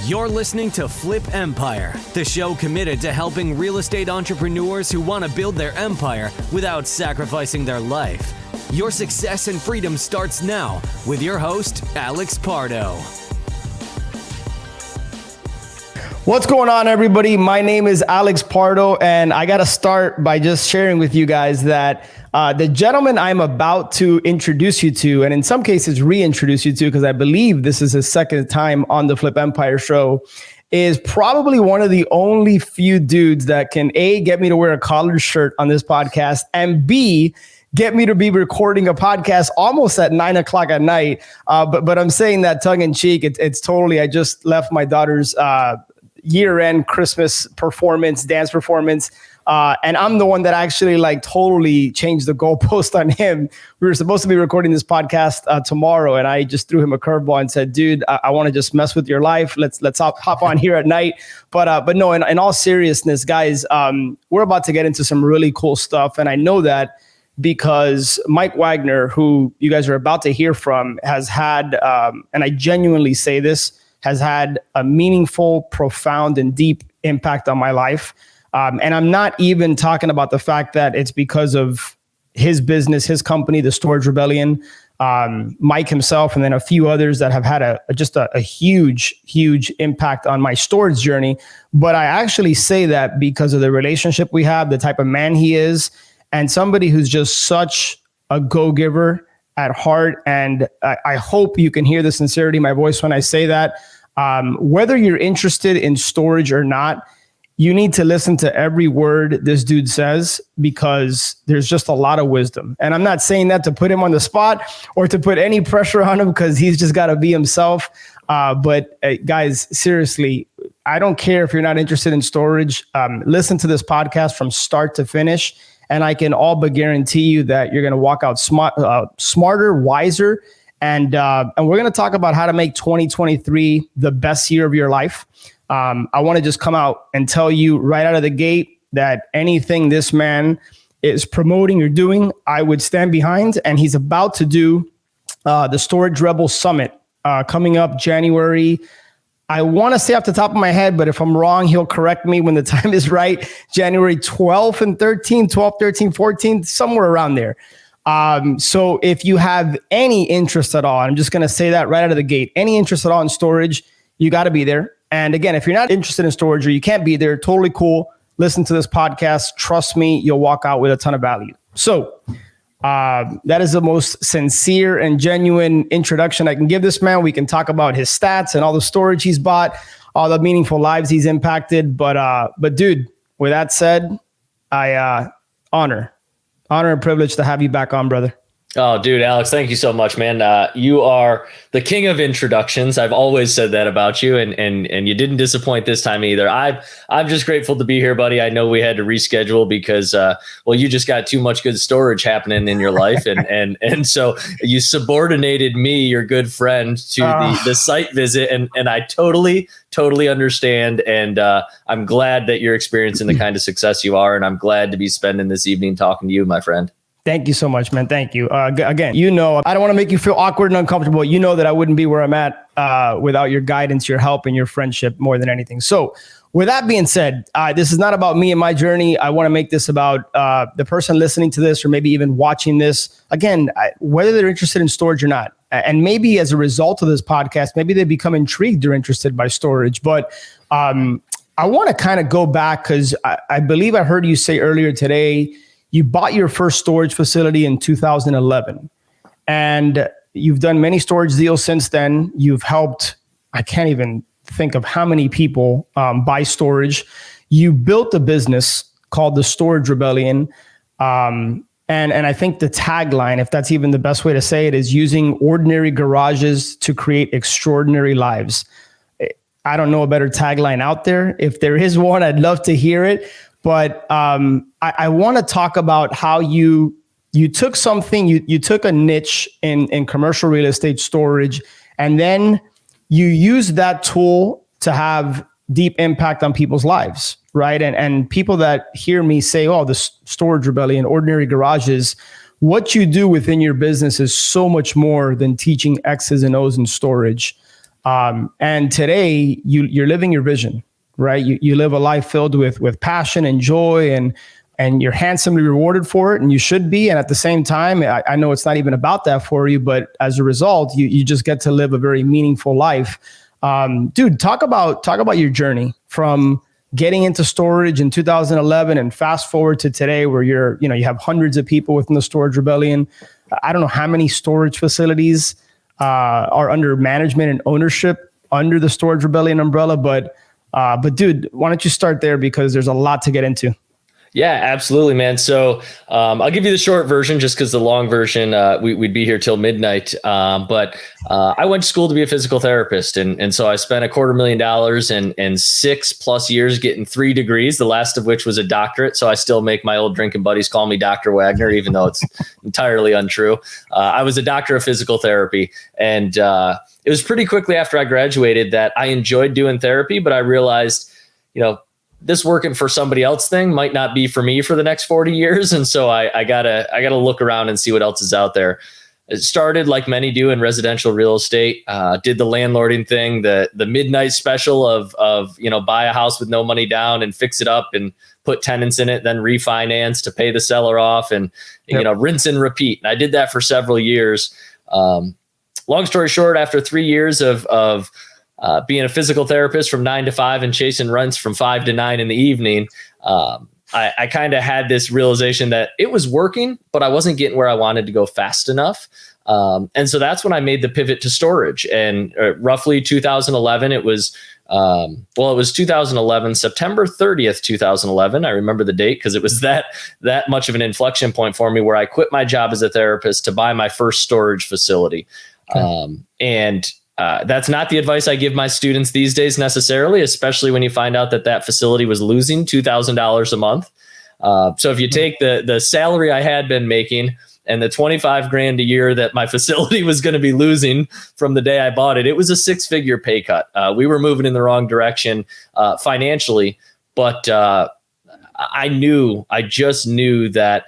You're listening to Flip Empire, the show committed to helping real estate entrepreneurs who want to build their empire without sacrificing their life. Your success and freedom starts now with your host, Alex Pardo. What's going on, everybody? My name is Alex Pardo, and I got to start by just sharing with you guys that the gentleman I'm about to introduce you to, and in some cases reintroduce you to, because I believe this is his second time on the Flip Empire show, is probably one of the only few dudes that can A, get me to wear a collared shirt on this podcast, and B, get me to be recording a podcast almost at 9 o'clock at night. But I'm saying that tongue in cheek. It's totally, I just left my daughter's year-end Christmas performance, dance performance. And I'm the one that actually totally changed the goalpost on him. We were supposed to be recording this podcast tomorrow, and I just threw him a curveball and said, dude, I want to just mess with your life. Let's hop on here at night. But no, in all seriousness, guys, we're about to get into some really cool stuff. And I know that because Mike Wagner, who you guys are about to hear from, has had, and I genuinely say this, has had a meaningful, profound, and deep impact on my life. And I'm not even talking about the fact that it's because of his business, his company, the Storage Rebellion, Mike himself, and then a few others that have had a huge impact on my storage journey. But I actually say that because of the relationship we have, the type of man he is, and somebody who's just such a go-giver at heart. And I hope you can hear the sincerity in my voice when I say that. Whether you're interested in storage or not, you need to listen to every word this dude says, because there's just a lot of wisdom. And I'm not saying that to put him on the spot or to put any pressure on him, because he's just got to be himself. But guys, seriously, I don't care if you're not interested in storage. Listen to this podcast from start to finish. And I can all but guarantee you that you're going to walk out smarter, wiser. And we're going to talk about how to make 2023 the best year of your life. I want to just come out and tell you right out of the gate that anything this man is promoting or doing, I would stand behind. And he's about to do the Storage Rebel Summit coming up January. I want to say off the top of my head, but if I'm wrong, he'll correct me when the time is right. January 12th and 13th, 12th, 13th, 14th, somewhere around there. So if you have any interest at all, I'm just going to say that right out of the gate, any interest at all in storage, you got to be there. And again, if you're not interested in storage or you can't be there, totally cool. Listen to this podcast. Trust me, you'll walk out with a ton of value. So that is the most sincere and genuine introduction I can give this man. We can talk about his stats and all the storage he's bought, all the meaningful lives he's impacted. But dude, with that said, I honor and privilege to have you back on, brother. Oh, dude, Alex, thank you so much, man. You are the king of introductions. I've always said that about you, and you didn't disappoint this time either. I'm just grateful to be here, buddy. I know we had to reschedule because, you just got too much good storage happening in your life, and so you subordinated me, your good friend, to the site visit, and I totally understand, and I'm glad that you're experiencing the kind of success you are, and I'm glad to be spending this evening talking to you, my friend. Thank you so much, man. Thank you. Again, I don't want to make you feel awkward and uncomfortable. You know that I wouldn't be where I'm at without your guidance, your help, and your friendship more than anything. So with that being said, this is not about me and my journey. I want to make this about the person listening to this or maybe even watching this. Again, whether they're interested in storage or not. And maybe as a result of this podcast, maybe they become intrigued or interested by storage. But I want to kind of go back because I believe I heard you say earlier today, you bought your first storage facility in 2011, and you've done many storage deals since then. You've helped, I can't even think of how many people buy storage. You built a business called the Storage Rebellion. And I think the tagline, if that's even the best way to say it, is using ordinary garages to create extraordinary lives. I don't know a better tagline out there. If there is one, I'd love to hear it. But I want to talk about how you took something, you took a niche in commercial real estate storage, and then you used that tool to have deep impact on people's lives, right? And people that hear me say, oh, the Storage Rebellion, ordinary garages, what you do within your business is so much more than teaching X's and O's in storage. And today you're living your vision, right? You live a life filled with passion and joy, and you're handsomely rewarded for it, and you should be. And at the same time, I know it's not even about that for you, but as a result, you just get to live a very meaningful life. Dude, talk about your journey from getting into storage in 2011 and fast forward to today, where you have hundreds of people within the Storage Rebellion. I don't know how many storage facilities are under management and ownership under the Storage Rebellion umbrella, but dude, why don't you start there, because there's a lot to get into. Yeah, absolutely, man. So I'll give you the short version just because the long version, we'd be here till midnight. But I went to school to be a physical therapist. And so I spent $250,000 and 6+ years getting 3 degrees, the last of which was a doctorate. So I still make my old drinking buddies call me Dr. Wagner, even though it's entirely untrue. I was a doctor of physical therapy. And it was pretty quickly after I graduated that I enjoyed doing therapy, but I realized, this working for somebody else thing might not be for me for the next 40 years. And so I gotta look around and see what else is out there. It started like many do in residential real estate, did the landlording thing, the midnight special of buy a house with no money down and fix it up and put tenants in it, then refinance to pay the seller off and, rinse and repeat. And I did that for several years. Long story short, after 3 years of being a physical therapist from 9 to 5 and chasing rents from 5 to 9 in the evening, I kind of had this realization that it was working, but I wasn't getting where I wanted to go fast enough. And so that's when I made the pivot to storage. And roughly 2011, it was 2011, September 30th, 2011. I remember the date because it was that much of an inflection point for me, where I quit my job as a therapist to buy my first storage facility. Okay. That's not the advice I give my students these days necessarily, especially when you find out that facility was losing $2,000 a month. So if you take the salary I had been making and the $25,000 a year that my facility was going to be losing from the day I bought it, it was a 6-figure pay cut. We were moving in the wrong direction financially, but I just knew that.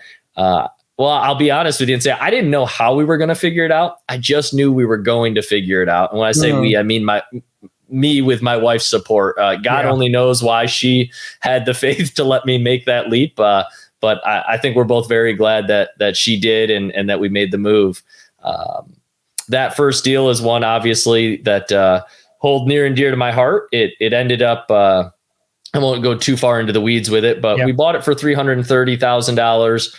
Well, I'll be honest with you and say I didn't know how we were going to figure it out. I just knew we were going to figure it out. And when I say we, I mean me with my wife's support. God only knows why she had the faith to let me make that leap. But I think we're both very glad that she did and that we made the move. That first deal is one, obviously, that hold near and dear to my heart. It ended up, I won't go too far into the weeds with it, but we bought it for $330,000.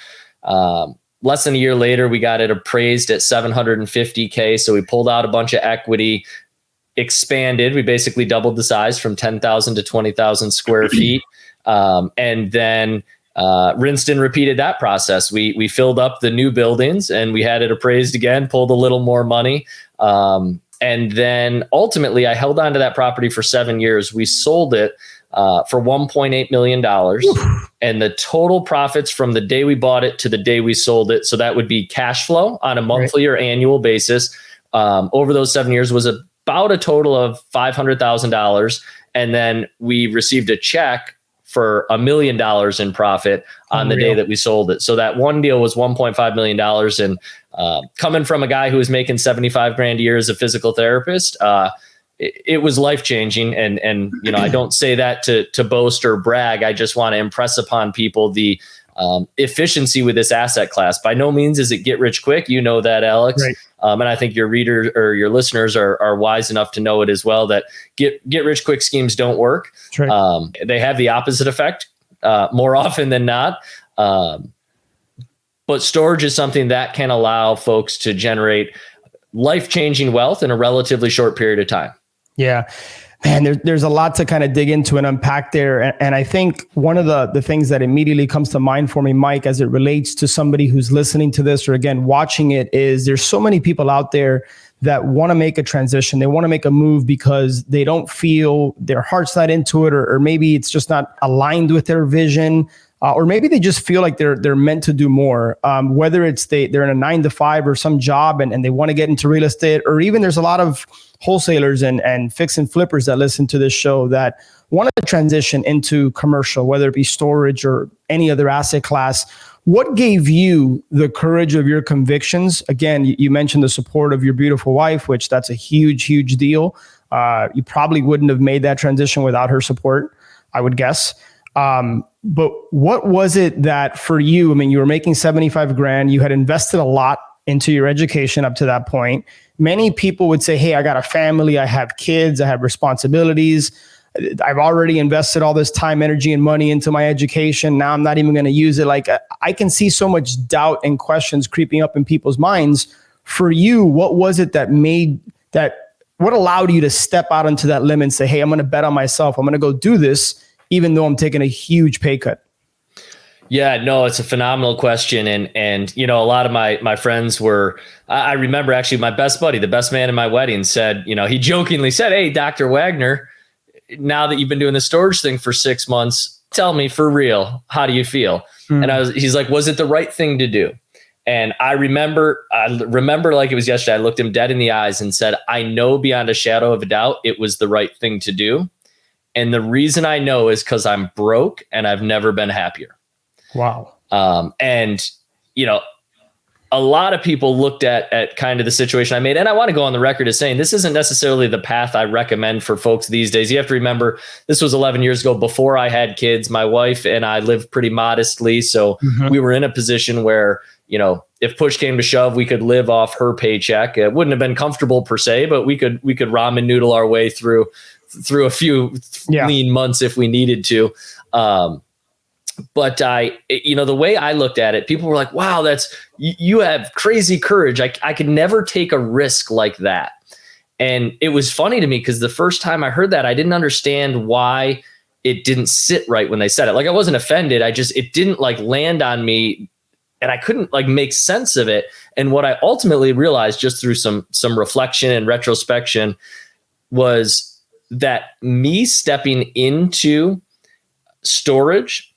Less than a year later, we got it appraised at $750K. So we pulled out a bunch of equity, expanded. We basically doubled the size from 10,000 to 20,000 square feet. And then rinsed and repeated that process. We filled up the new buildings and we had it appraised again, pulled a little more money. And then ultimately I held on to that property for 7 years. We sold it for $1.8 million. And the total profits from the day we bought it to the day we sold it, so that would be cash flow on a monthly or annual basis, over those 7 years was about a total of $500,000. And then we received a check for $1 million in profit on the day that we sold it. So that one deal was $1.5 million. And coming from a guy who was making $75,000 a year as a physical therapist, it was life-changing. And I don't say that to boast or brag. I just want to impress upon people the efficiency with this asset class. By no means is it get rich quick. You know that, Alex. Right. And I think your readers or your listeners are wise enough to know it as well, that get rich quick schemes don't work. Right. They have the opposite effect more often than not. But storage is something that can allow folks to generate life-changing wealth in a relatively short period of time. Yeah, man, there's a lot to kind of dig into and unpack there. And I think one of the things that immediately comes to mind for me, Mike, as it relates to somebody who's listening to this or again, watching it, is there's so many people out there that want to make a transition. They want to make a move because they don't feel their heart's not into it, or maybe it's just not aligned with their vision. Or maybe they just feel like they're meant to do more, whether it's they're in a 9 to 5 or some job and they want to get into real estate, or even there's a lot of wholesalers and fix and flippers that listen to this show that want to transition into commercial, whether it be storage or any other asset class. What gave you the courage of your convictions? Again, you mentioned the support of your beautiful wife, which that's a huge, huge deal. You probably wouldn't have made that transition without her support, I would guess. But what was it that for you, I mean, you were making 75 grand, you had invested a lot into your education up to that point. Many people would say, hey, I got a family, I have kids, I have responsibilities. I've already invested all this time, energy, and money into my education. Now I'm not even going to use it. Like, I can see so much doubt and questions creeping up in people's minds. For you, what was it that what allowed you to step out into that limit and say, hey, I'm going to bet on myself. I'm going to go do this, even though I'm taking a huge pay cut? Yeah, no, it's a phenomenal question. And you know, a lot of my friends were, I remember actually my best buddy, the best man in my wedding, said, you know, he jokingly said, hey, Dr. Wagner, now that you've been doing the storage thing for 6 months, tell me for real, how do you feel? And he's like, was it the right thing to do? And I remember like it was yesterday, I looked him dead in the eyes and said, I know beyond a shadow of a doubt, it was the right thing to do. And the reason I know is because I'm broke and I've never been happier. Wow. And, you know, a lot of people looked at kind of the situation I made. And I want to go on the record as saying this isn't necessarily the path I recommend for folks these days. You have to remember, this was 11 years ago before I had kids. My wife and I lived pretty modestly. So we were in a position where, you know, if push came to shove, we could live off her paycheck. It wouldn't have been comfortable per se, but we could ramen noodle our way through a few lean months if we needed to. But you know, the way I looked at it, people were like, wow, you have crazy courage. I could never take a risk like that. And it was funny to me because the first time I heard that, I didn't understand why it didn't sit right when they said it. Like, I wasn't offended. It didn't like land on me and I couldn't like make sense of it. And what I ultimately realized just through some reflection and retrospection was that me stepping into storage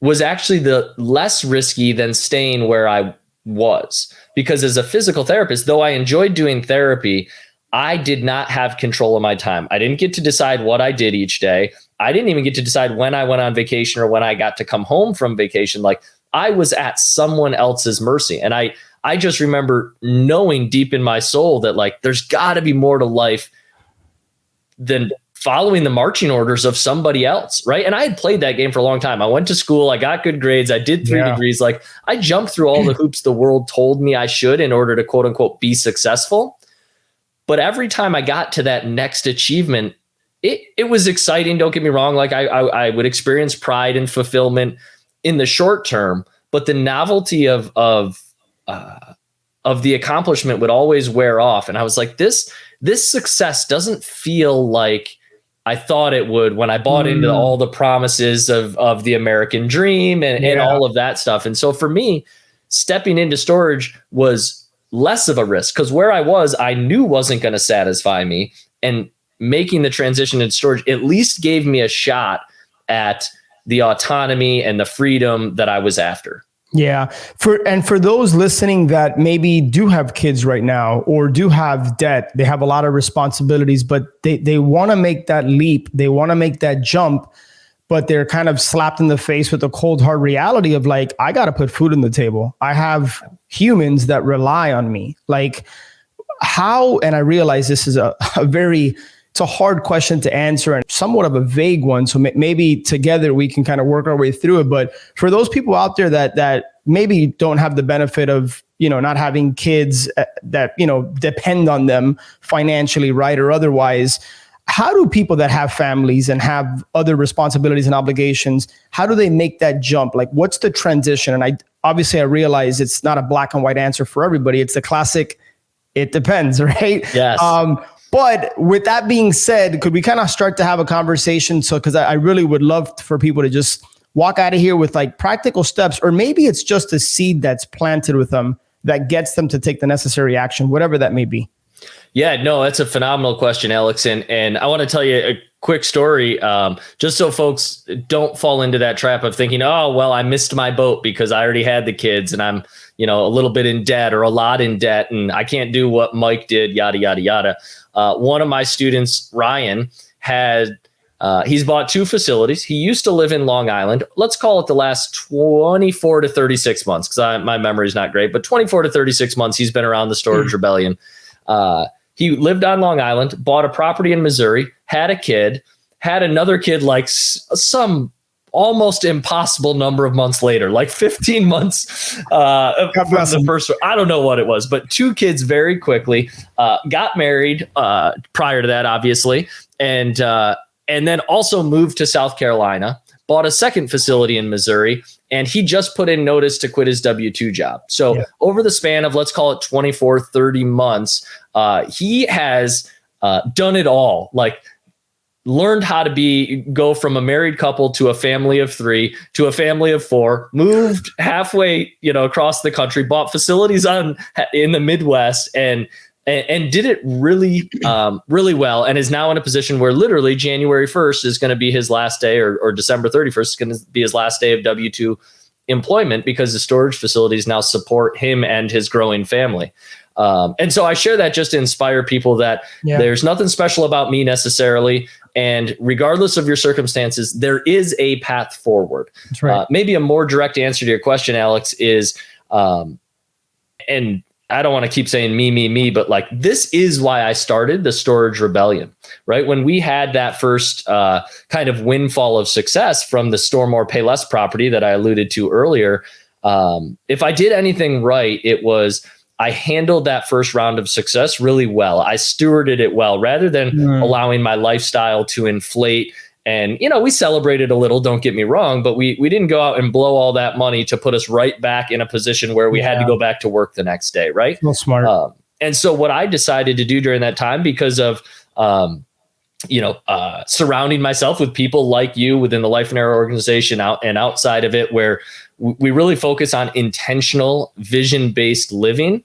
was actually the less risky than staying where I was. Because as a physical therapist, though I enjoyed doing therapy, I did not have control of my time. I didn't get to decide what I did each day. I didn't even get to decide when I went on vacation or when I got to come home from vacation. Like, I was at someone else's mercy. And I just remember knowing deep in my soul that like, there's got to be more to life than following the marching orders of somebody else. Right. And I had played that game for a long time. I went to school, I got good grades, I did 3 degrees. Like, I jumped through all the hoops the world told me I should in order to quote unquote be successful. But every time I got to that next achievement, it was exciting. Don't get me wrong. Like, I would experience pride and fulfillment in the short term, but the novelty of the accomplishment would always wear off. And I was like, this success doesn't feel like I thought it would when I bought into all the promises of the American dream and all of that stuff. And so for me, stepping into storage was less of a risk because where I was, I knew wasn't going to satisfy me, and making the transition into storage at least gave me a shot at the autonomy and the freedom that I was after. Yeah. For those listening that maybe do have kids right now or do have debt, they have a lot of responsibilities, but they want to make that leap. They want to make that jump, but they're kind of slapped in the face with the cold hard reality of like, I got to put food on the table. I have humans that rely on me. Like, how, and I realize this is it's a hard question to answer and somewhat of a vague one. So maybe together we can kind of work our way through it. But for those people out there that maybe don't have the benefit of, you know, not having kids that, you know, depend on them financially, right, or otherwise, how do people that have families and have other responsibilities and obligations, how do they make that jump? Like, what's the transition? And I realize it's not a black and white answer for everybody. It's the classic, it depends, right? Yes. But with that being said, could we kind of start to have a conversation? So, because I really would love for people to just walk out of here with like practical steps, or maybe it's just a seed that's planted with them that gets them to take the necessary action, whatever that may be. Yeah, no, that's a phenomenal question, Alex. And I want to tell you a quick story, just so folks don't fall into that trap of thinking, oh, well, I missed my boat because I already had the kids and I'm, you know, a little bit in debt or a lot in debt and I can't do what Mike did, yada, yada, yada. One of my students, Ryan, he's bought 2 facilities. He used to live in Long Island. Let's call it the last 24 to 36 months because my memory is not great, but 24 to 36 months he's been around the storage rebellion. He lived on Long Island, bought a property in Missouri, had a kid, had another kid like some almost impossible number of months later, like 15 months from the first. I don't know what it was, but 2 kids very quickly, got married prior to that, obviously. And then also moved to South Carolina, bought a second facility in Missouri, and he just put in notice to quit his W-2 job. So over the span of, let's call it 24, 30 months, he has done it all. Like, learned how to go from a married couple to a family of 3 to a family of 4, moved halfway, across the country, bought facilities in the Midwest, and did it really, really well, and is now in a position where literally January 1st is going to be his last day, or December 31st is going to be his last day of W-2 employment, because the storage facilities now support him and his growing family. And so I share that just to inspire people that there's nothing special about me necessarily. And regardless of your circumstances, there is a path forward. That's right. Maybe a more direct answer to your question, Alex, is, and I don't want to keep saying me, but like, this is why I started the Storage Rebellion, right? When we had that first kind of windfall of success from the Store More, Pay Less property that I alluded to earlier, if I did anything right, it was I handled that first round of success really well. I stewarded it well, rather than allowing my lifestyle to inflate. And, we celebrated a little, don't get me wrong, but we didn't go out and blow all that money to put us right back in a position where we had to go back to work the next day, right? Well, smart. And so what I decided to do during that time, because of, surrounding myself with people like you within the Life and Arrow organization and outside of it, where we really focus on intentional, vision-based living.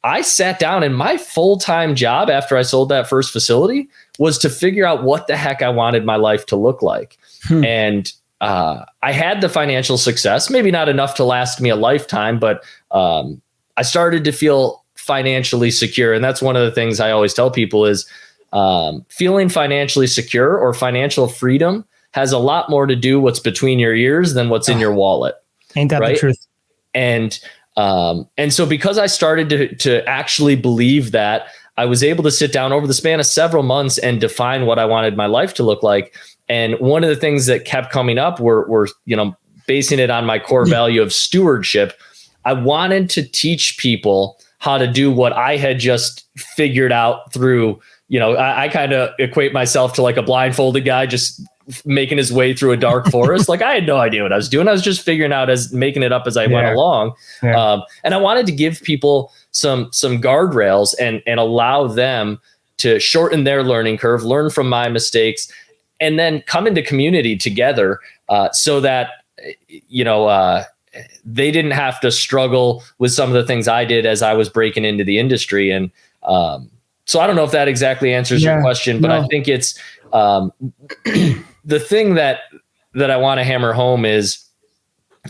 I sat down, and my full-time job after I sold that first facility was to figure out what the heck I wanted my life to look like. And I had the financial success, maybe not enough to last me a lifetime, but I started to feel financially secure. And that's one of the things I always tell people is feeling financially secure or financial freedom has a lot more to do what's between your ears than what's in your wallet. Ain't that the truth? And so because I started to actually believe that, I was able to sit down over the span of several months and define what I wanted my life to look like. And one of the things that kept coming up were basing it on my core value of stewardship. I wanted to teach people how to do what I had just figured out through, I kind of equate myself to like a blindfolded guy just making his way through a dark forest. Like, I had no idea what I was doing. I was just figuring out making it up as I went along. And I wanted to give people some guardrails and allow them to shorten their learning curve, learn from my mistakes, and then come into community together so that, they didn't have to struggle with some of the things I did as I was breaking into the industry. And so I don't know if that exactly answers your question, but I think it's the thing that I want to hammer home is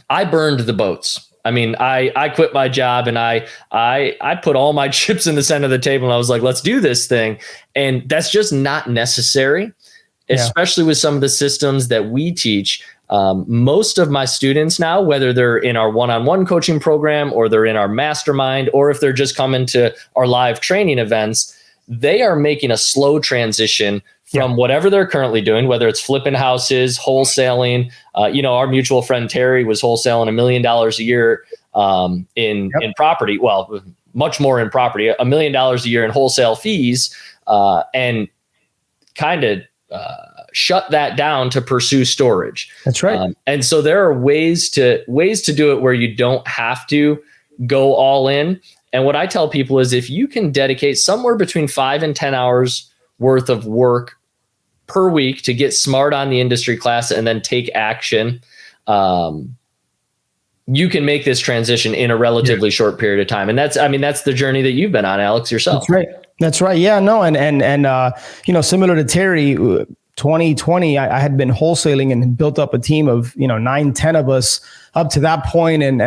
I burned the boats. I mean, I quit my job and I put all my chips in the center of the table and I was like, let's do this thing. And that's just not necessary, especially with some of the systems that we teach. Most of my students now, whether they're in our one-on-one coaching program or they're in our mastermind, or if they're just coming to our live training events, they are making a slow transition from whatever they're currently doing, whether it's flipping houses, wholesaling. Our mutual friend Terry was wholesaling $1 million a year in property. Well, much more in property, $1 million a year in wholesale fees, and kind of shut that down to pursue storage. That's right. And so there are ways to do it where you don't have to go all in. And what I tell people is if you can dedicate somewhere between 5 and 10 hours worth of work per week to get smart on the industry class and then take action, you can make this transition in a relatively short period of time. And that's the journey that you've been on, Alex, yourself. That's right. Yeah, no. And similar to Terry, 2020, I had been wholesaling and built up a team of, 9, 10 of us up to that point. And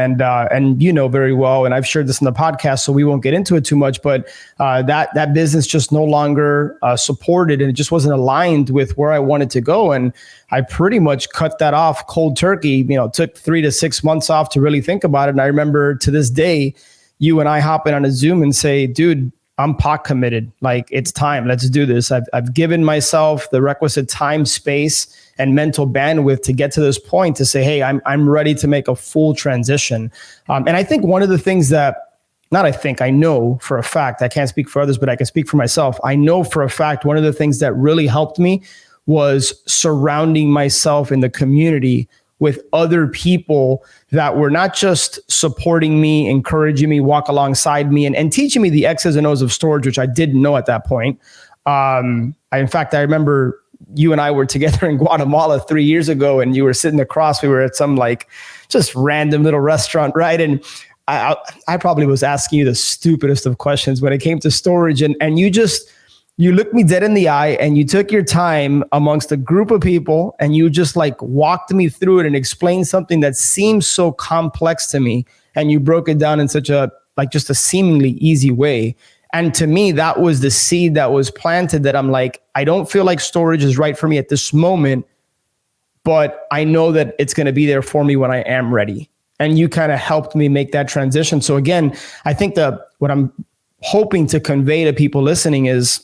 very well, and I've shared this in the podcast, so we won't get into it too much, but that business just no longer supported, and it just wasn't aligned with where I wanted to go. And I pretty much cut that off cold turkey, took 3 to 6 months off to really think about it. And I remember to this day, you and I hop in on a Zoom and say, dude, I'm pot committed. Like, it's time. Let's do this. I've given myself the requisite time, space, and mental bandwidth to get to this point to say, hey, I'm ready to make a full transition. And I think one of the things I know for a fact, I can't speak for others, but I can speak for myself. I know for a fact, one of the things that really helped me was surrounding myself in the community with other people that were not just supporting me, encouraging me, walk alongside me, and teaching me the X's and O's of storage, which I didn't know at that point. In fact, I remember you and I were together in Guatemala 3 years ago, and you were sitting across. We were at some like just random little restaurant, right? And I probably was asking you the stupidest of questions when it came to storage, and you looked me dead in the eye and you took your time amongst a group of people and you just like walked me through it and explained something that seems so complex to me. And you broke it down in such a, like, just a seemingly easy way. And to me, that was the seed that was planted, that I'm like, I don't feel like storage is right for me at this moment, but I know that it's going to be there for me when I am ready. And you kind of helped me make that transition. So again, I think what I'm hoping to convey to people listening is,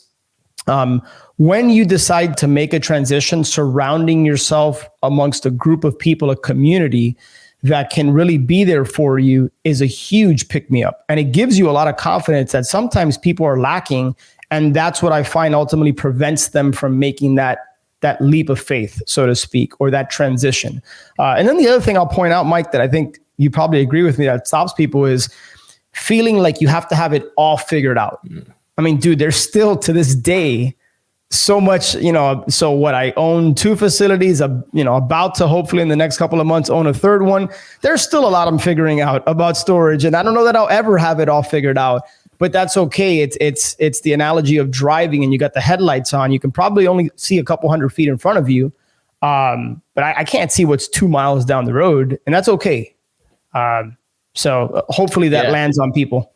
when you decide to make a transition, surrounding yourself amongst a group of people, a community that can really be there for you, is a huge pick-me-up. And it gives you a lot of confidence that sometimes people are lacking. And that's what I find ultimately prevents them from making that leap of faith, so to speak, or that transition. And then the other thing I'll point out, Mike, that I think you probably agree with me that stops people is feeling like you have to have it all figured out. I mean, dude, there's still to this day so much, so what, I own 2 facilities, about to hopefully in the next couple of months own a third one. There's still a lot I'm figuring out about storage. And I don't know that I'll ever have it all figured out, but that's okay. It's the analogy of driving and you got the headlights on. You can probably only see a couple hundred feet in front of you. But I can't see what's 2 miles down the road, and that's okay. So hopefully that lands on people.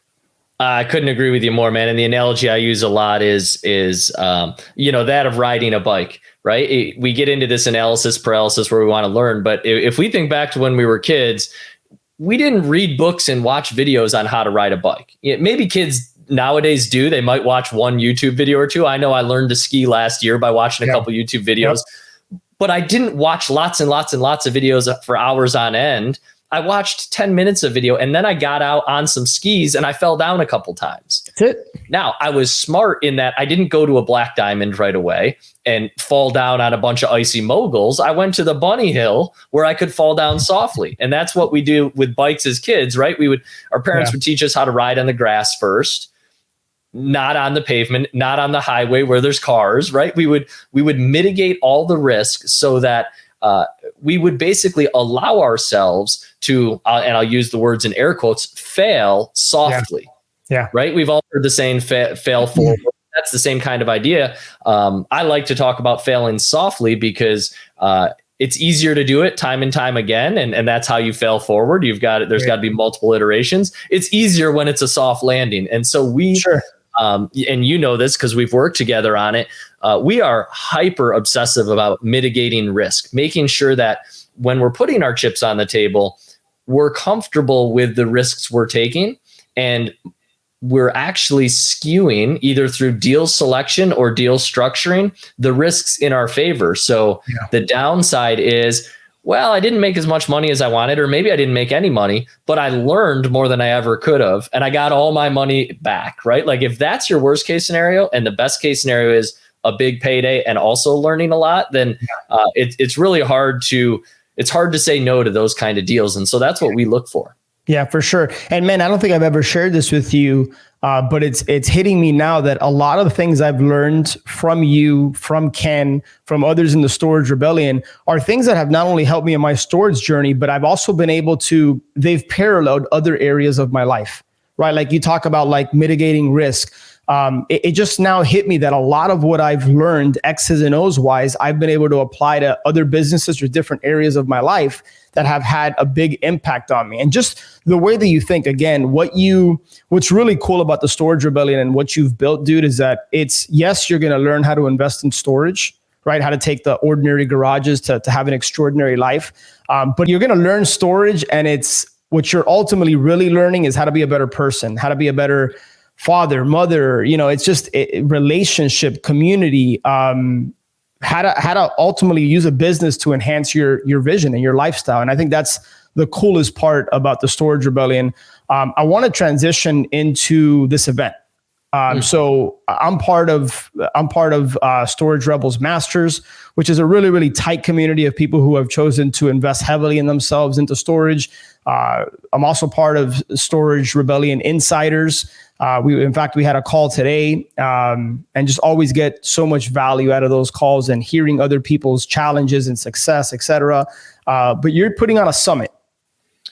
I couldn't agree with you more, man. And the analogy I use a lot is that of riding a bike, right? We get into this analysis paralysis where we want to learn. But if we think back to when we were kids, we didn't read books and watch videos on how to ride a bike. Maybe kids nowadays do. They might watch one YouTube video or two. I know I learned to ski last year by watching a couple YouTube videos, but I didn't watch lots and lots and lots of videos for hours on end. I watched 10 minutes of video and then I got out on some skis and I fell down a couple times. That's it. Now, I was smart in that I didn't go to a Black Diamond right away and fall down on a bunch of icy moguls. I went to the bunny hill where I could fall down softly. And that's what we do with bikes as kids, right? Our parents would teach us how to ride on the grass first, not on the pavement, not on the highway where there's cars, right? We would mitigate all the risk so that we would basically allow ourselves to, and I'll use the words in air quotes, fail softly. Yeah. Right. We've all heard the saying fail forward. That's the same kind of idea. I like to talk about failing softly because it's easier to do it time and time again. And that's how you fail forward. There's got to be multiple iterations. It's easier when it's a soft landing. And so and you know this because we've worked together on it. We are hyper obsessive about mitigating risk, making sure that when we're putting our chips on the table, we're comfortable with the risks we're taking, and we're actually skewing either through deal selection or deal structuring the risks in our favor. So the downside is, well, I didn't make as much money as I wanted, or maybe I didn't make any money, but I learned more than I ever could have, and I got all my money back, right? Like if that's your worst case scenario and the best case scenario is a big payday and also learning a lot, then it's really hard to say no to those kind of deals. And so that's what we look for. Yeah, for sure. And man, I don't think I've ever shared this with you, but it's hitting me now that a lot of the things I've learned from you, from Ken, from others in the Storage Rebellion are things that have not only helped me in my storage journey, but I've also been able to, they've paralleled other areas of my life, right? Like you talk about like mitigating risk. It just now hit me that a lot of what I've learned X's and O's wise, I've been able to apply to other businesses or different areas of my life that have had a big impact on me. And just the way that you think, again, what's really cool about the Storage Rebellion and what you've built, dude, is that yes, you're going to learn how to invest in storage, right? How to take the ordinary garages to have an extraordinary life. But you're going to learn storage, and what you're ultimately really learning is how to be a better person, how to be a better father, mother, it's just relationship, community, how to ultimately use a business to enhance your vision and your lifestyle. And I think that's the coolest part about the Storage Rebellion. I want to transition into this event. So I'm part of Storage Rebels Masters, which is a really, really tight community of people who have chosen to invest heavily in themselves into storage. I'm also part of Storage Rebellion Insiders. In fact, we had a call today, and just always get so much value out of those calls and hearing other people's challenges and success, et cetera. But you're putting on a summit.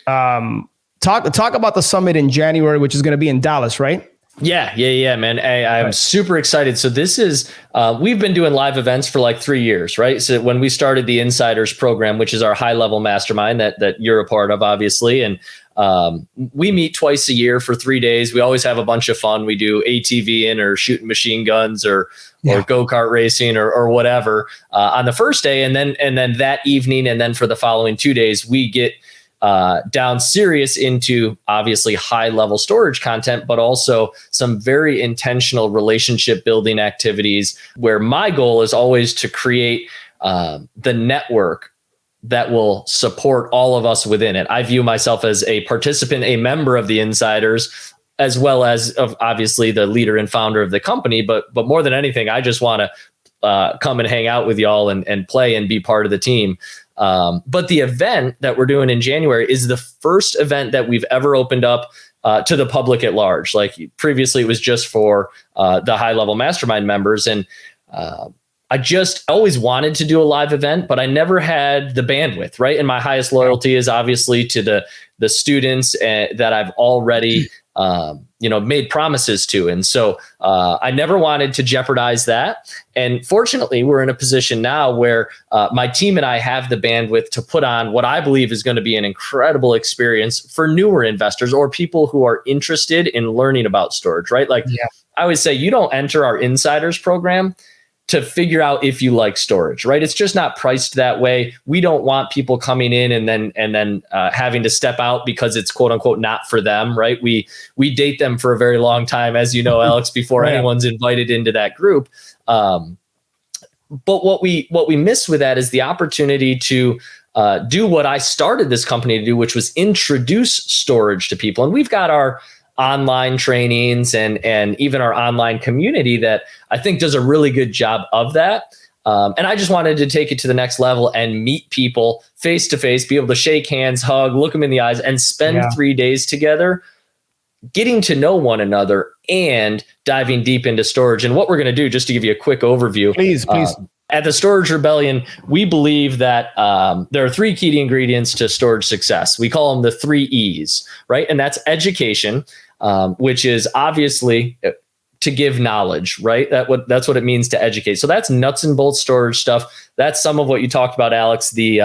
Talk about the summit in January, which is going to be in Dallas, right? Yeah, man. I'm super excited. So this is, we've been doing live events for like 3 years, right? So when we started the Insiders program, which is our high level mastermind that you're a part of, obviously. And we meet twice a year for 3 days. We always have a bunch of fun. We do ATVing or shooting machine guns or go-kart racing or whatever on the first day. And then that evening, and then for the following 2 days, we get down serious into obviously high level storage content, but also some very intentional relationship building activities where my goal is always to create the network that will support all of us within it. I view myself as a participant, a member of the Insiders, as well as of obviously the leader and founder of the company. But more than anything, I just want to come and hang out with y'all and play and be part of the team. But the event that we're doing in January is the first event that we've ever opened up to the public at large. Like previously, it was just for the high level mastermind members. And I just always wanted to do a live event, but I never had the bandwidth, right? And my highest loyalty is obviously to the students that I've already made promises to. And so I never wanted to jeopardize that. And fortunately, we're in a position now where my team and I have the bandwidth to put on what I believe is going to be an incredible experience for newer investors or people who are interested in learning about storage, right? Like I always say, you don't enter our Insiders program to figure out if you like storage, right? It's just not priced that way. We don't want people coming in and then having to step out because it's quote unquote not for them, right? We date them for a very long time, as you know, Alex, before anyone's invited into that group. But what we miss with that is the opportunity to do what I started this company to do, which was introduce storage to people. And we've got our online trainings and even our online community that I think does a really good job of that. And I just wanted to take it to the next level and meet people face to face, be able to shake hands, hug, look them in the eyes, and spend 3 days together, getting to know one another and diving deep into storage. And what we're going to do, just to give you a quick overview. Please. At the Storage Rebellion, we believe that there are 3 key ingredients to storage success. We call them the 3 E's, right? And that's education, which is obviously to give knowledge, right? That's what it means to educate. So that's nuts and bolts storage stuff. That's some of what you talked about, Alex, the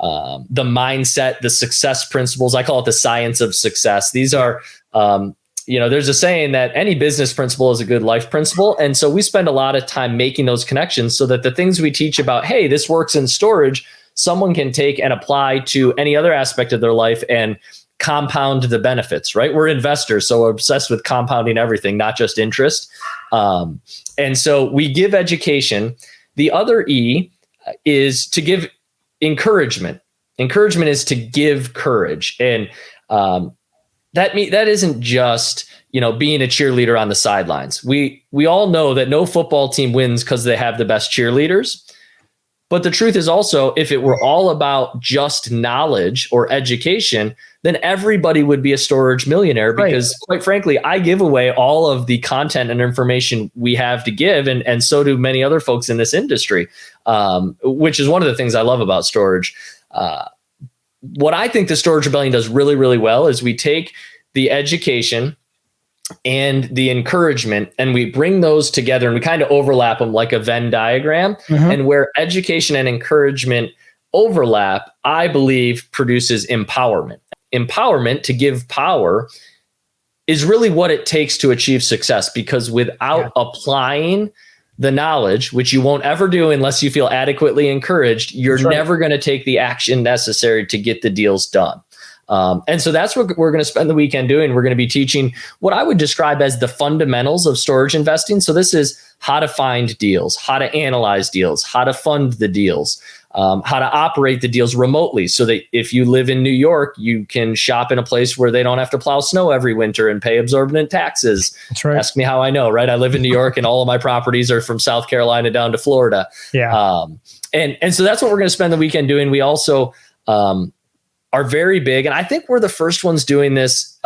mindset, the success principles. I call it the science of success. These are there's a saying that any business principle is a good life principle. And so we spend a lot of time making those connections so that the things we teach about, hey, this works in storage, someone can take and apply to any other aspect of their life and compound the benefits, right? We're investors, so we're obsessed with compounding everything, not just interest. And so we give education. The other E is to give encouragement. Encouragement is to give courage. And that isn't just, being a cheerleader on the sidelines. We all know that no football team wins because they have the best cheerleaders. But the truth is also, if it were all about just knowledge or education, then everybody would be a storage millionaire because, quite frankly, I give away all of the content and information we have to give, and so do many other folks in this industry, which is one of the things I love about storage. What I think the Storage Rebellion does really, really well is we take the education and the encouragement and we bring those together and we kind of overlap them like a Venn diagram. And where education and encouragement overlap, I believe produces empowerment. Empowerment, to give power, is really what it takes to achieve success, because without applying the knowledge, which you won't ever do unless you feel adequately encouraged, you're never going to take the action necessary to get the deals done. And so that's what we're going to spend the weekend doing. We're going to be teaching what I would describe as the fundamentals of storage investing. So this is how to find deals, how to analyze deals, how to fund the deals, how to operate the deals remotely so that if you live in New York, you can shop in a place where they don't have to plow snow every winter and pay exorbitant taxes. That's right. Ask me how I know, right? I live in New York and all of my properties are from South Carolina down to Florida. Yeah. And so that's what we're going to spend the weekend doing. We also are very big, and I think we're the first ones doing this,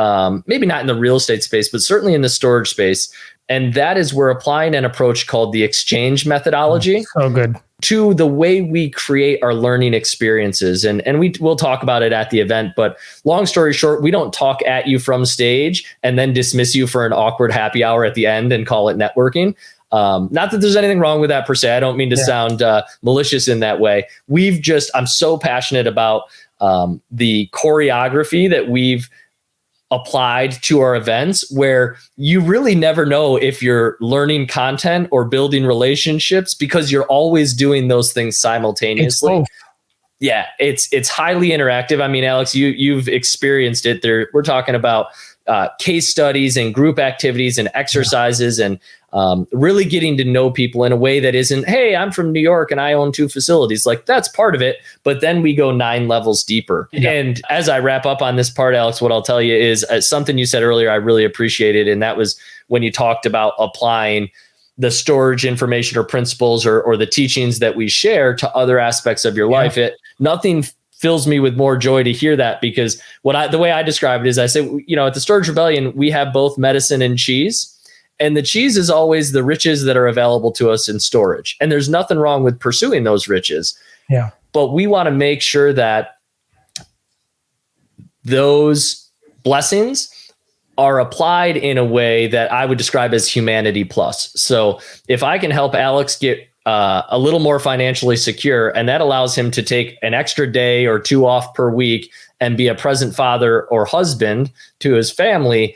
maybe not in the real estate space, but certainly in the storage space. And that is we're applying an approach called the exchange methodology. So good. To the way we create our learning experiences. And we'll talk about it at the event, but long story short, we don't talk at you from stage and then dismiss you for an awkward happy hour at the end and call it networking. Not that there's anything wrong with that per se. I don't mean to sound malicious in that way. I'm so passionate about the choreography that we've applied to our events, where you really never know if you're learning content or building relationships because you're always doing those things simultaneously. Yeah, it's highly interactive. I mean, Alex, you've experienced it there. We're talking about case studies and group activities and exercises and really getting to know people in a way that isn't, hey, I'm from New York and I own 2 facilities. Like, that's part of it. But then we go 9 levels deeper. Yeah. And as I wrap up on this part, Alex, what I'll tell you is something you said earlier, I really appreciated. And that was when you talked about applying the storage information or principles or the teachings that we share to other aspects of your life. Nothing fills me with more joy to hear that, because the way I describe it is I say, at the Storage Rebellion, we have both medicine and cheese. And the cheese is always the riches that are available to us in storage. And there's nothing wrong with pursuing those riches. Yeah. But we want to make sure that those blessings are applied in a way that I would describe as humanity plus. So if I can help Alex get a little more financially secure, and that allows him to take an extra day or 2 off per week and be a present father or husband to his family,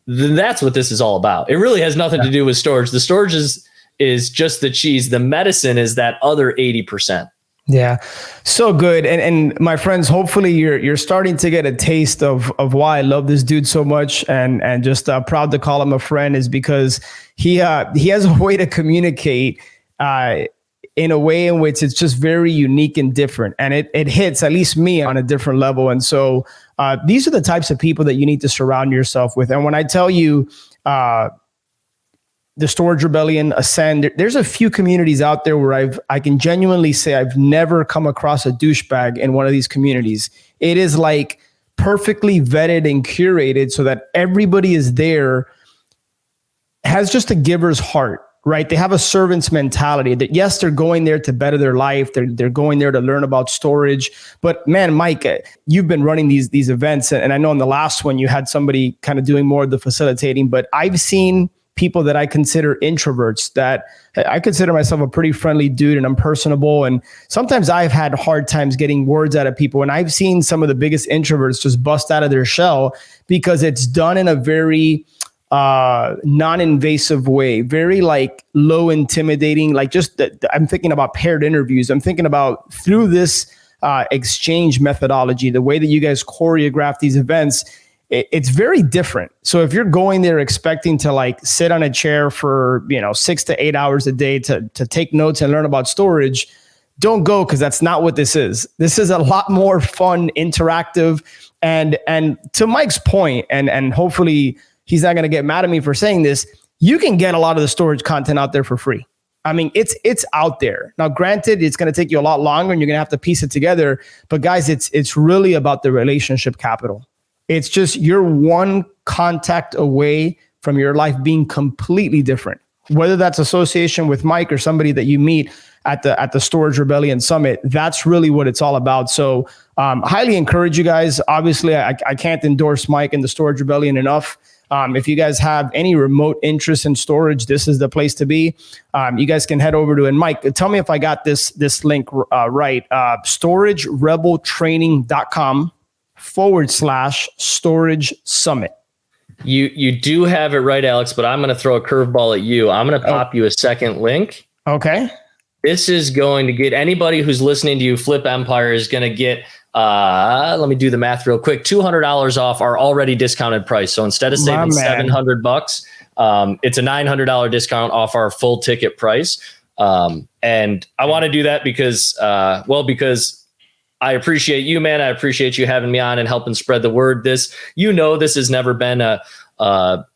then that's what this is all about. It really has nothing to do with storage. The storage is just the cheese. The medicine is that other 80%. Yeah. So good. And my friends, hopefully you're starting to get a taste of why I love this dude so much and just proud to call him a friend, is because he has a way to communicate in a way in which it's just very unique and different. And it hits at least me on a different level. And so these are the types of people that you need to surround yourself with. And when I tell you the Storage Rebellion, Ascend, there's a few communities out there where I can genuinely say I've never come across a douchebag in one of these communities. It is like perfectly vetted and curated so that everybody is there, has just a giver's heart. Right. They have a servant's mentality that, yes, they're going there to better their life. They're going there to learn about storage. But man, Mike, you've been running these events. And I know in the last one, you had somebody kind of doing more of the facilitating. But I've seen people that I consider introverts, that I consider myself a pretty friendly dude and I'm personable. And sometimes I've had hard times getting words out of people. And I've seen some of the biggest introverts just bust out of their shell because it's done in a very non-invasive way, very like low intimidating, like just I'm thinking about paired interviews. I'm thinking about through this exchange methodology, the way that you guys choreograph these events, it's very different. So if you're going there expecting to like sit on a chair for 6 to 8 hours a day to take notes and learn about storage, don't go, because that's not what this is. This is a lot more fun, interactive, and to Mike's point, and hopefully he's not going to get mad at me for saying this, you can get a lot of the storage content out there for free. I mean, it's out there. Now, granted, it's going to take you a lot longer and you're going to have to piece it together. But guys, it's really about the relationship capital. It's just you're one contact away from your life being completely different. Whether that's association with Mike or somebody that you meet at the Storage Rebellion Summit, that's really what it's all about. So highly encourage you guys. Obviously, I can't endorse Mike and the Storage Rebellion enough. If you guys have any remote interest in storage, this is the place to be. You guys can head over to, and Mike, tell me if I got this link right. StorageRebelTraining.com/storage summit. You do have it right, Alex, but I'm going to throw a curveball at you. I'm going to pop you a second link. Okay. This is going to get anybody who's listening to you, Flip Empire is going to get, let me do the math real quick, $200 off our already discounted price. So instead of saving $700, it's a $900 discount off our full ticket price. And I want to do that because I appreciate you, man. I appreciate you having me on and helping spread the word. This has never been a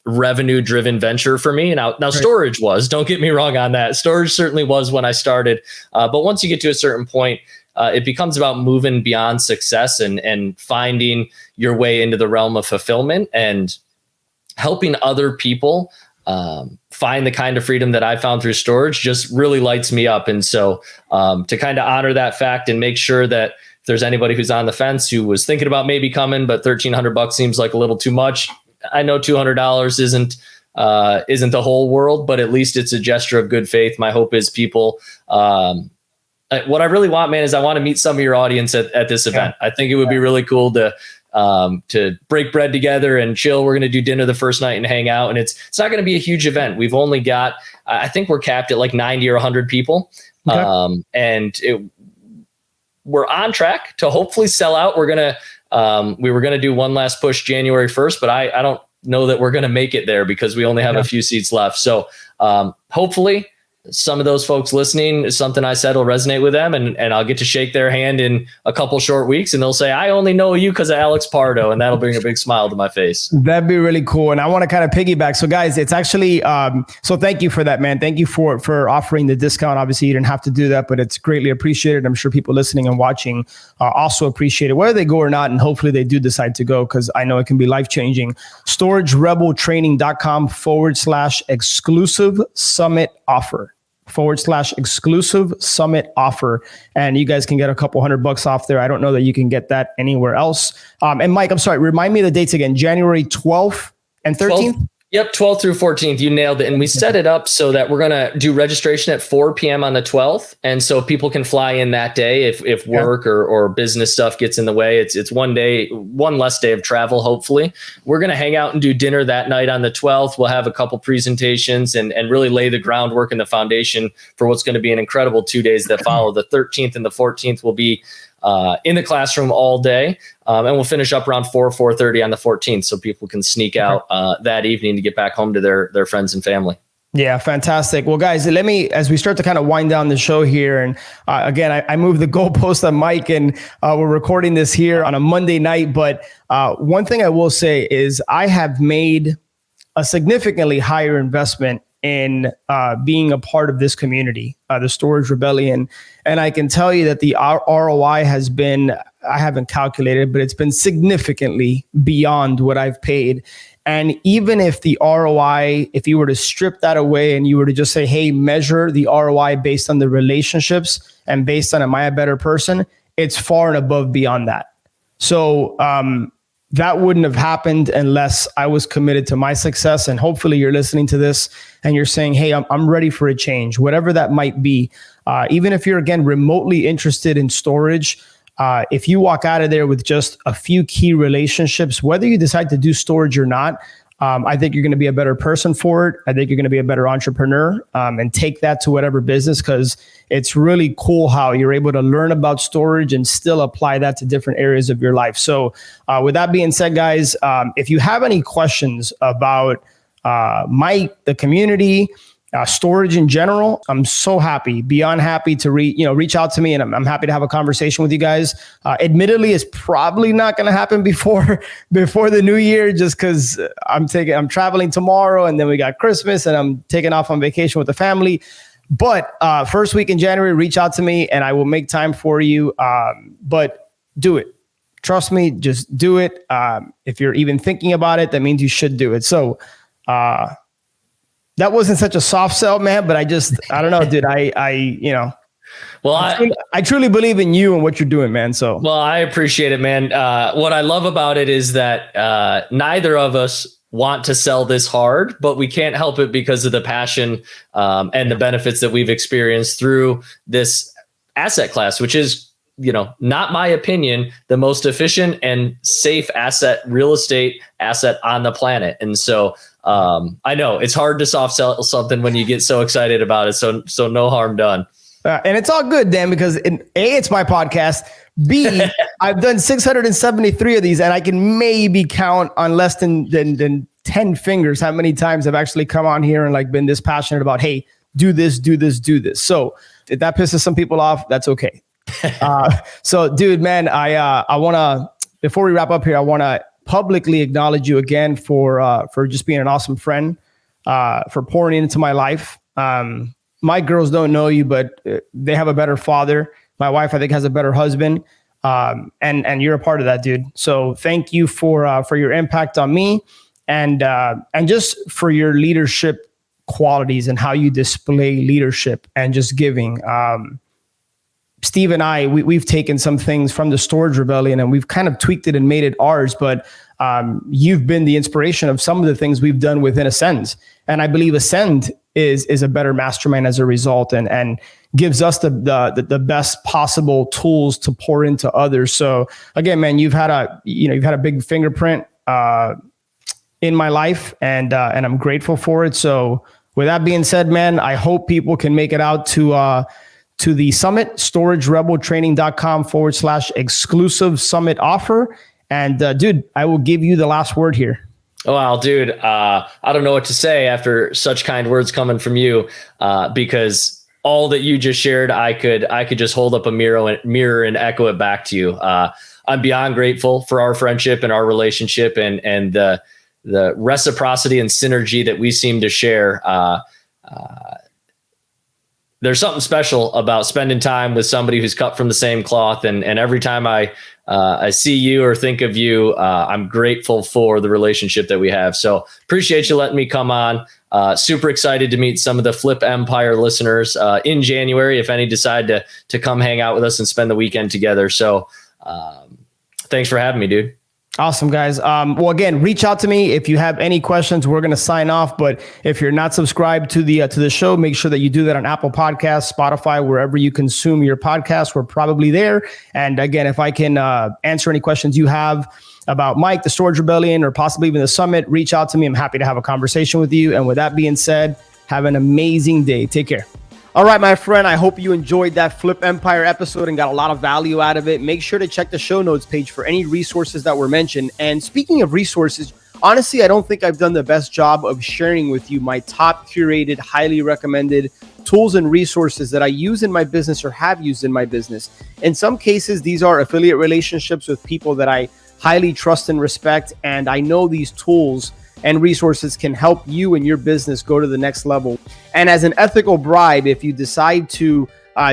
revenue driven venture for me. Now storage was, don't get me wrong on that. Storage certainly was when I started. But once you get to a certain point, it becomes about moving beyond success and finding your way into the realm of fulfillment and helping other people find the kind of freedom that I found through storage just really lights me up. And so to kind of honor that fact and make sure that if there's anybody who's on the fence who was thinking about maybe coming, but $1,300 seems like a little too much. I know $200 isn't the whole world, but at least it's a gesture of good faith. My hope is people, what I really want, man, is I want to meet some of your audience at this event. I think it would be really cool to break bread together and chill. We're going to do dinner the first night and hang out. And it's not going to be a huge event. We've only got, I think we're capped at like 90 or 100 people. Okay. We're on track to hopefully sell out. We were going to do one last push January 1st, but I don't know that we're going to make it there because we only have a few seats left. So hopefully some of those folks listening, something I said will resonate with them, and I'll get to shake their hand in a couple short weeks, and they'll say, I only know you because of Alex Pardo, and that'll bring a big smile to my face. That'd be really cool. And I want to kind of piggyback. So guys, it's actually, so thank you for that, man. Thank you for offering the discount. Obviously you didn't have to do that, but it's greatly appreciated. I'm sure people listening and watching also appreciate it, whether they go or not. And hopefully they do decide to go, because I know it can be life-changing. StorageRebelTraining.com/exclusive summit offer. /exclusive summit offer. And you guys can get a couple $100 off there. I don't know that you can get that anywhere else. And Mike, I'm sorry, remind me of the dates again. January 12th and 13th? 12th. Yep, 12th through 14th. You nailed it. And we set it up so that we're going to do registration at 4 p.m. on the 12th. And so people can fly in that day if work or business stuff gets in the way. It's one less day of travel, hopefully. We're going to hang out and do dinner that night on the 12th. We'll have a couple presentations and really lay the groundwork and the foundation for what's going to be an incredible 2 days that follow. The 13th and the 14th will be in the classroom all day. And we'll finish up around 4:30 on the 14th so people can sneak out that evening to get back home to their friends and family. Yeah, fantastic. Well, guys, as we start to kind of wind down the show here, and again, I moved the goalpost on Mike, and we're recording this here on a Monday night. But one thing I will say is I have made a significantly higher investment in being a part of this community, the Storage Rebellion. And I can tell you that the ROI has been, I haven't calculated, but it's been significantly beyond what I've paid. And even if the ROI, if you were to strip that away and you were to just say, hey, measure the ROI based on the relationships and based on am I a better person, it's far and above beyond that. So that wouldn't have happened unless I was committed to my success. And hopefully you're listening to this and you're saying, hey, I'm ready for a change, whatever that might be. Even if you're, again, remotely interested in storage, if you walk out of there with just a few key relationships, whether you decide to do storage or not, I think you're going to be a better person for it. I think you're going to be a better entrepreneur, and take that to whatever business, because it's really cool how you're able to learn about storage and still apply that to different areas of your life. So with that being said, guys, if you have any questions about Mike, the community, storage in general, I'm so happy, beyond happy to reach out to me, and I'm happy to have a conversation with you guys. Admittedly, it's probably not going to happen before the new year, just because I'm traveling tomorrow, and then we got Christmas, and I'm taking off on vacation with the family. But first week in January, reach out to me, and I will make time for you. But do it. Trust me, just do it. If you're even thinking about it, that means you should do it. So. That wasn't such a soft sell, man, but I don't know, dude. I truly believe in you and what you're doing, man. So, well, I appreciate it, man. What I love about it is that neither of us want to sell this hard, but we can't help it because of the passion and the benefits that we've experienced through this asset class, which is, not my opinion, the most efficient and safe real estate asset on the planet. And so I know it's hard to soft sell something when you get so excited about it. So no harm done. And it's all good, Dan, because it's my podcast. B, I've done 673 of these, and I can maybe count on less than 10 fingers how many times I've actually come on here and like been this passionate about, hey, do this, do this, do this. So if that pisses some people off, that's okay. So dude, man, I want to, before we wrap up here, I want to publicly acknowledge you again for just being an awesome friend, for pouring into my life. My girls don't know you, but they have a better father. My wife, I think, has a better husband. And you're a part of that, dude. So thank you for your impact on me and just for your leadership qualities and how you display leadership and just giving. Steve and I, we've taken some things from the Storage Rebellion and we've kind of tweaked it and made it ours, but you've been the inspiration of some of the things we've done within Ascend. And I believe Ascend is a better mastermind as a result and gives us the best possible tools to pour into others. So again, man, you've had a big fingerprint in my life and I'm grateful for it. So with that being said, man, I hope people can make it out to the summit, storagerebeltraining.com/exclusive summit offer. And dude, I will give you the last word here. Well, dude, I don't know what to say after such kind words coming from you, because all that you just shared, I could just hold up a mirror and echo it back to you. I'm beyond grateful for our friendship and our relationship and the reciprocity and synergy that we seem to share. There's something special about spending time with somebody who's cut from the same cloth. And every time I see you or think of you, I'm grateful for the relationship that we have. So appreciate you letting me come on. Super excited to meet some of the Flip Empire listeners in January, if any decide to come hang out with us and spend the weekend together. So thanks for having me, dude. Awesome, guys. Well, again, reach out to me if you have any questions. We're going to sign off, but if you're not subscribed to the show, make sure that you do that on Apple Podcasts, Spotify, wherever you consume your podcasts. We're probably there. And again, if I can answer any questions you have about Mike, the Storage Rebellion, or possibly even the summit, reach out to me. I'm happy to have a conversation with you. And with that being said, have an amazing day. Take care. All right, my friend, I hope you enjoyed that Flip Empire episode and got a lot of value out of it. Make sure to check the show notes page for any resources that were mentioned. And speaking of resources, honestly, I don't think I've done the best job of sharing with you my top curated, highly recommended tools and resources that I use in my business or have used in my business. In some cases, these are affiliate relationships with people that I highly trust and respect. And I know these tools and resources can help you and your business go to the next level. And as an ethical bribe, if you decide to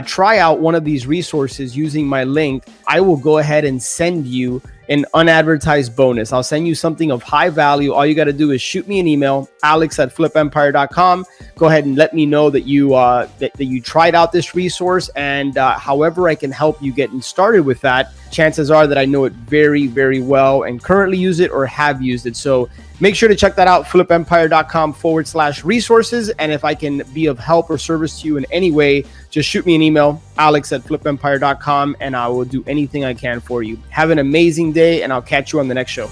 try out one of these resources using my link, I will go ahead and send you an unadvertised bonus. I'll send you something of high value. All you got to do is shoot me an email, alex@flipempire.com. Go ahead and let me know that you that you tried out this resource, and however I can help you getting started with that. Chances are that I know it very, very well and currently use it or have used it. So make sure to check that out, flipempire.com/resources. And if I can be of help or service to you in any way, just shoot me an email, alex@flipempire.com, and I will do anything I can for you. Have an amazing day, and I'll catch you on the next show.